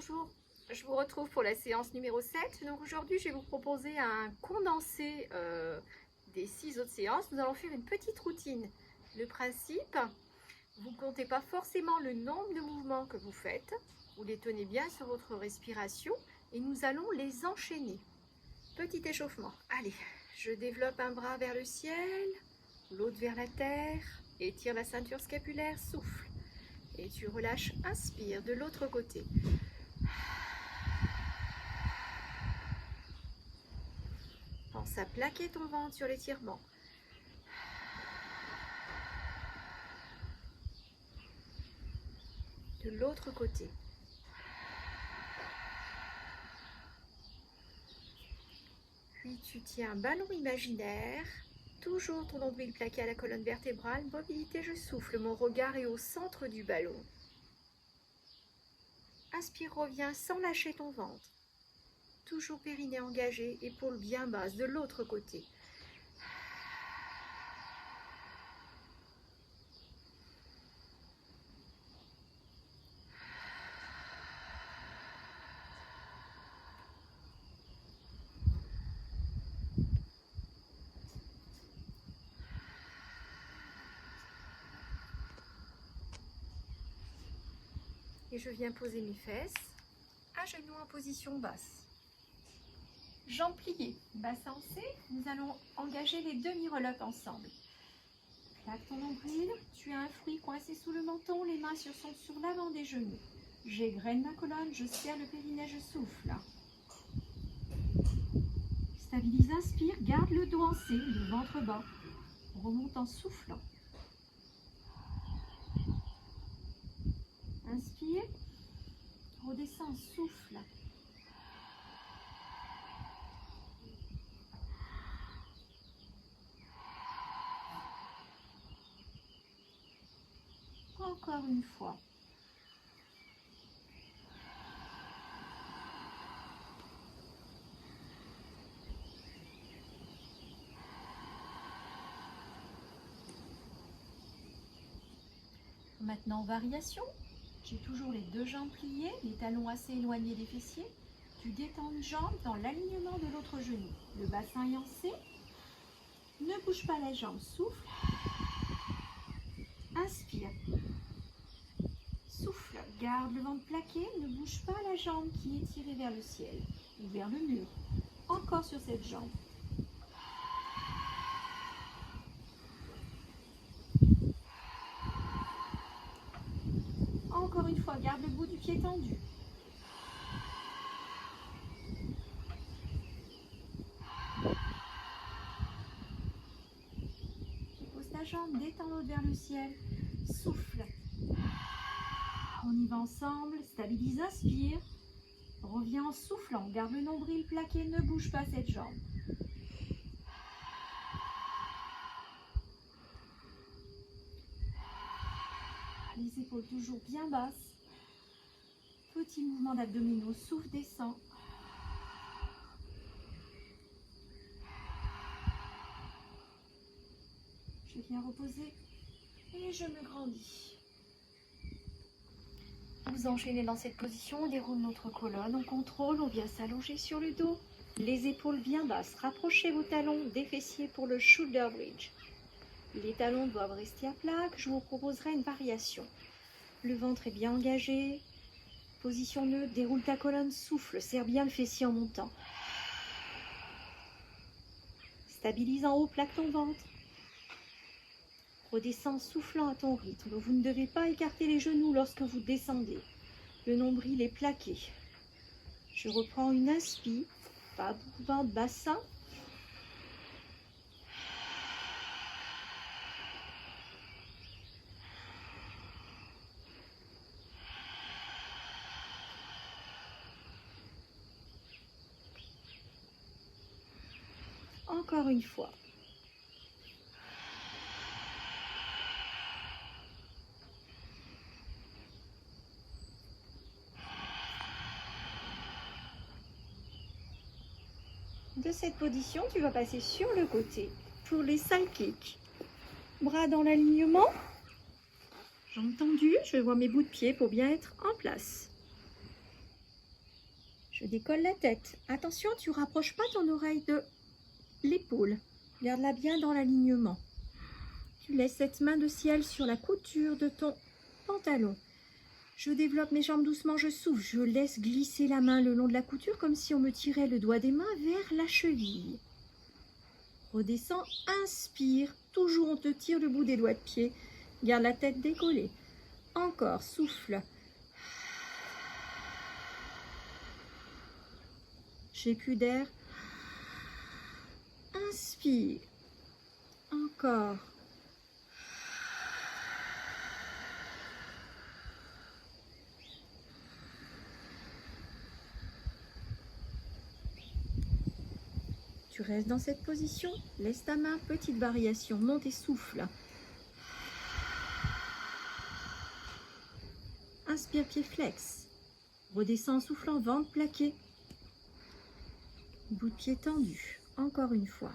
Bonjour, je vous retrouve pour la séance numéro 7. Donc aujourd'hui, je vais vous proposer un condensé des 6 autres séances. Nous allons faire une petite routine. Le principe, vous ne comptez pas forcément le nombre de mouvements que vous faites. Vous les tenez bien sur votre respiration et nous allons les enchaîner. Petit échauffement. Allez, je développe un bras vers le ciel, l'autre vers la terre. Étire la ceinture scapulaire, souffle. Et tu relâches, inspire de l'autre côté. Pense à plaquer ton ventre sur l'étirement. De l'autre côté. Puis tu tiens un ballon imaginaire, toujours ton nombril plaqué à la colonne vertébrale, mobilité, je souffle, mon regard est au centre du ballon. Inspire, reviens sans lâcher ton ventre. Toujours périnée engagé, épaules bien basses de l'autre côté. Et je viens poser mes fesses, à genoux en position basse. Jambes pliées, bassin en C, nous allons engager les demi-reloques ensemble. Plaque ton nombril, tu as un fruit coincé sous le menton, les mains sont sur l'avant des genoux. J'égrène ma colonne, je serre le périnée, je souffle. Stabilise, inspire, garde le dos en C, le ventre bas. Remonte en soufflant. Inspire, redescends, souffle. Encore une fois. Maintenant, variation. J'ai toujours les deux jambes pliées, les talons assez éloignés des fessiers. Tu détends une jambe dans l'alignement de l'autre genou. Le bassin est en C. Ne bouge pas la jambe, souffle. Inspire. Souffle, garde le ventre plaqué, ne bouge pas la jambe qui est tirée vers le ciel ou vers le mur. Encore sur cette jambe. Encore une fois, garde le bout du pied tendu. Tu poses ta jambe, détends l'autre vers le ciel. Souffle. On y va ensemble. Stabilise, inspire. Reviens en soufflant. Garde le nombril plaqué, ne bouge pas cette jambe. Les épaules toujours bien basses. Petit mouvement d'abdominaux, souffle, descend. Je viens reposer et je me grandis. Vous enchaînez dans cette position, on déroule notre colonne, on contrôle, on vient s'allonger sur le dos. Les épaules bien basses, rapprochez vos talons des fessiers pour le shoulder bridge. Les talons doivent rester à plat, je vous proposerai une variation. Le ventre est bien engagé, position neutre, déroule ta colonne, souffle, serre bien le fessier en montant. Stabilise en haut, plaque ton ventre. Redescends en soufflant à ton rythme. Vous ne devez pas écarter les genoux lorsque vous descendez. Le nombril est plaqué. Je reprends une inspire, pas ventre, bassin. Encore une fois. De cette position, tu vas passer sur le côté pour les side kicks. Bras dans l'alignement, jambes tendues, je vois mes bouts de pied pour bien être en place. Je décolle la tête. Attention, tu ne rapproches pas ton oreille de l'épaule. Garde-la bien dans l'alignement. Tu laisses cette main de ciel sur la couture de ton pantalon. Je développe mes jambes doucement, je souffle. Je laisse glisser la main le long de la couture comme si on me tirait le doigt des mains vers la cheville. Redescends, inspire. Toujours on te tire le bout des doigts de pied. Garde la tête décollée. Encore, souffle. J'ai plus d'air. Inspire. Encore. Tu restes dans cette position. Laisse ta main, petite variation. Monte et souffle. Inspire, pied flex. Redescends en soufflant, ventre plaqué. Bout de pied tendu. Encore une fois.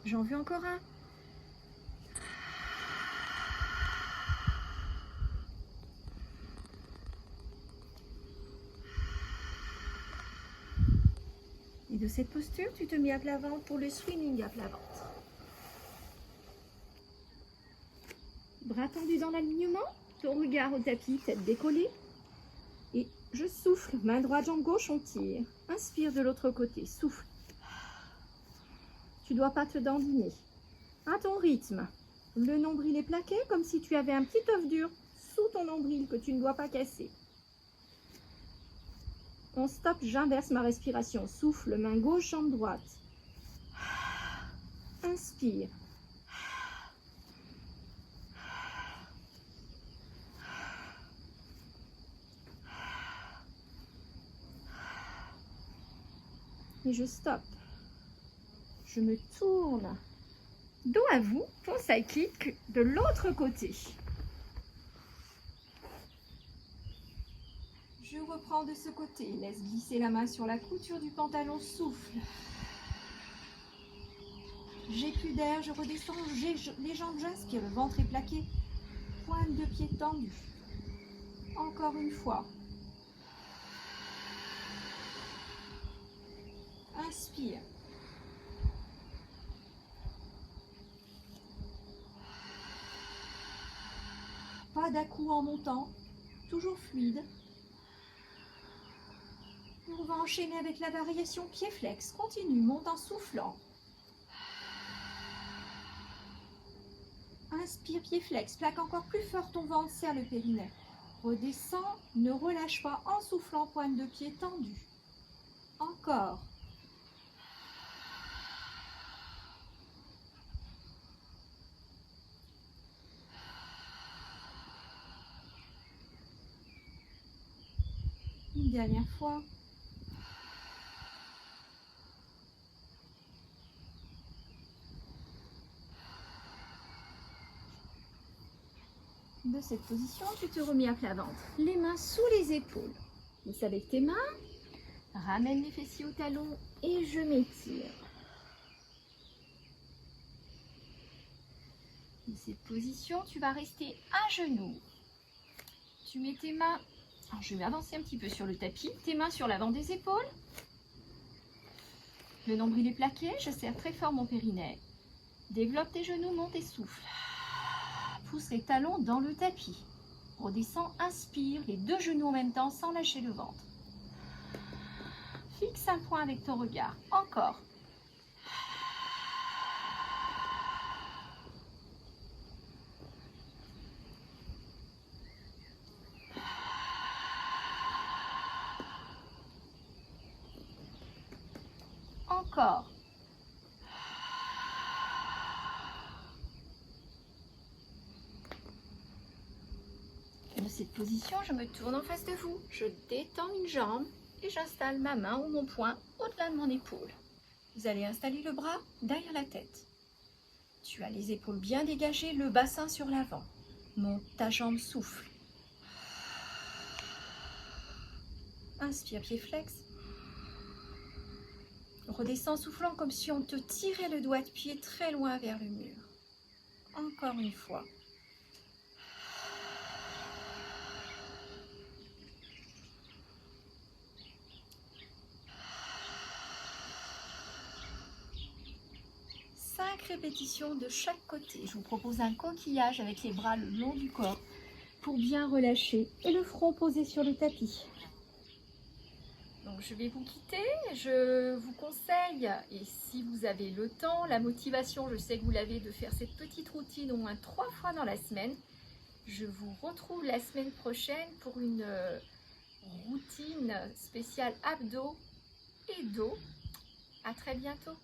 J'en veux encore un. Et de cette posture, tu te mets à plat ventre pour le swimming à plat ventre. Bras tendus dans l'alignement, ton regard au tapis, tête décollée. Et je souffle, main droite, jambe gauche, on tire. Inspire de l'autre côté, souffle. Tu ne dois pas te dandiner. À ton rythme, le nombril est plaqué comme si tu avais un petit œuf dur sous ton nombril que tu ne dois pas casser. On stoppe, j'inverse ma respiration. Souffle, main gauche, jambe droite. Inspire. Et je stoppe. Je me tourne dos à vous pour side kick de l'autre côté. Je reprends de ce côté. Laisse glisser la main sur la couture du pantalon. Souffle. J'ai plus d'air. Je redescends. Les jambes, j'inspire. Le ventre est plaqué. Pointe de pied tendue. Encore une fois. Inspire. Pas d'à-coup en montant. Toujours fluide. On va enchaîner avec la variation pied flex. Continue, monte en soufflant. Inspire, pied flex. Plaque encore plus fort ton ventre, serre le périnée. Redescends, ne relâche pas en soufflant, pointe de pied tendue. Encore. Une dernière fois. De cette position, tu te remets à plat ventre. Les mains sous les épaules. Glisse avec tes mains. Ramène les fessiers au talon et je m'étire. De cette position, tu vas rester à genoux. Tu mets tes mains. Alors, je vais avancer un petit peu sur le tapis. Tes mains sur l'avant des épaules. Le nombril est plaqué. Je serre très fort mon périnée. Développe tes genoux, monte et souffle. Pousse les talons dans le tapis. Redescends, inspire, les deux genoux en même temps sans lâcher le ventre. Fixe un point avec ton regard. Encore. Encore. De cette position, je me tourne en face de vous. Je détends une jambe et j'installe ma main ou mon poing au-delà de mon épaule. Vous allez installer le bras derrière la tête. Tu as les épaules bien dégagées, le bassin sur l'avant. Monte ta jambe, souffle. Inspire, pied flex. Redescends soufflant comme si on te tirait le doigt de pied très loin vers le mur. Encore une fois. Cinq répétitions de chaque côté. Je vous propose un coquillage avec les bras le long du corps pour bien relâcher et le front posé sur le tapis. Donc je vais vous quitter, je vous conseille, et si vous avez le temps, la motivation, je sais que vous l'avez, de faire cette petite routine au moins 3 fois dans la semaine. Je vous retrouve la semaine prochaine pour une routine spéciale abdos et dos. À très bientôt.